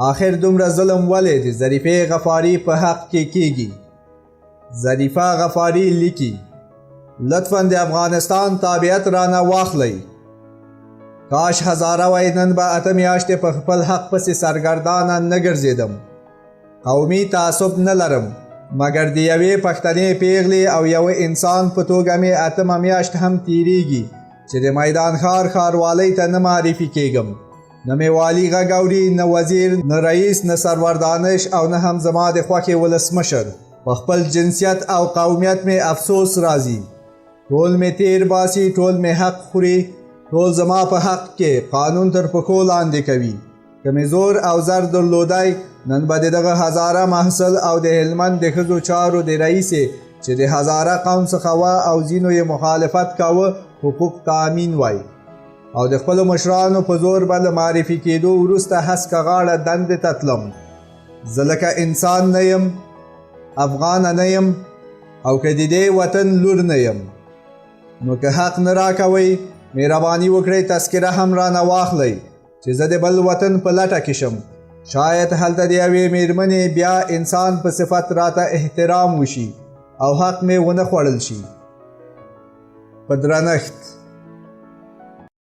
آخر دومره ظلم ولې د ظریفې غفاري په حق کې کیږي؟ ظریفه غفاري لیکي لطفاً د افغانستان تابعیت رانه واخلئ. کاش هزاره وای نن به 8 میاشتې په خپل حق پسې سرګردانه نه ګرځېدم. قومي تعصب نه لرم مګر د یوې پښتنې پیغلې او یو انسان په توګه مې 8 میاشت هم تیریږي چې د میدان ښار ښاروالۍ ته نه معرفي کېږم. نه مې والي غږ اوري، نه وزیر، نه رئیس، نه سرور دانش او نه هم زما د خوښې ولسمشر. په خپل جنسیت او قومیت مې افسوس راځي. ټول مې تیر باسي، ټول مې حق خوري، ټول زما په حق کې قانون تر پښو لاندې کوي. که مې زور او زر درلودی نن به دغه هزاره محصل او د هلمند د ښځو چارو د رئیسې چې د هزاره قوم څخه وه او ځینو یې مخالفت کاوه حقوق تامین وای او د خپلو مشرانو په زور به له معرفي کېدو وروسته هسکه غاړه دندې ته تلم. زه لکه انسان نه یم، افغانه نه یم او که د دې وطن لور نه یم. نو که حق نه راکوئ مهرباني وکړئ تذکره هم رانه واخلئ چې زه د بل وطن په لټه کې شم. شاید هلته د یوې میرمنې بیا انسان په صفت راته احترام وشي او حق مې ونه خوړل شي. په درنښت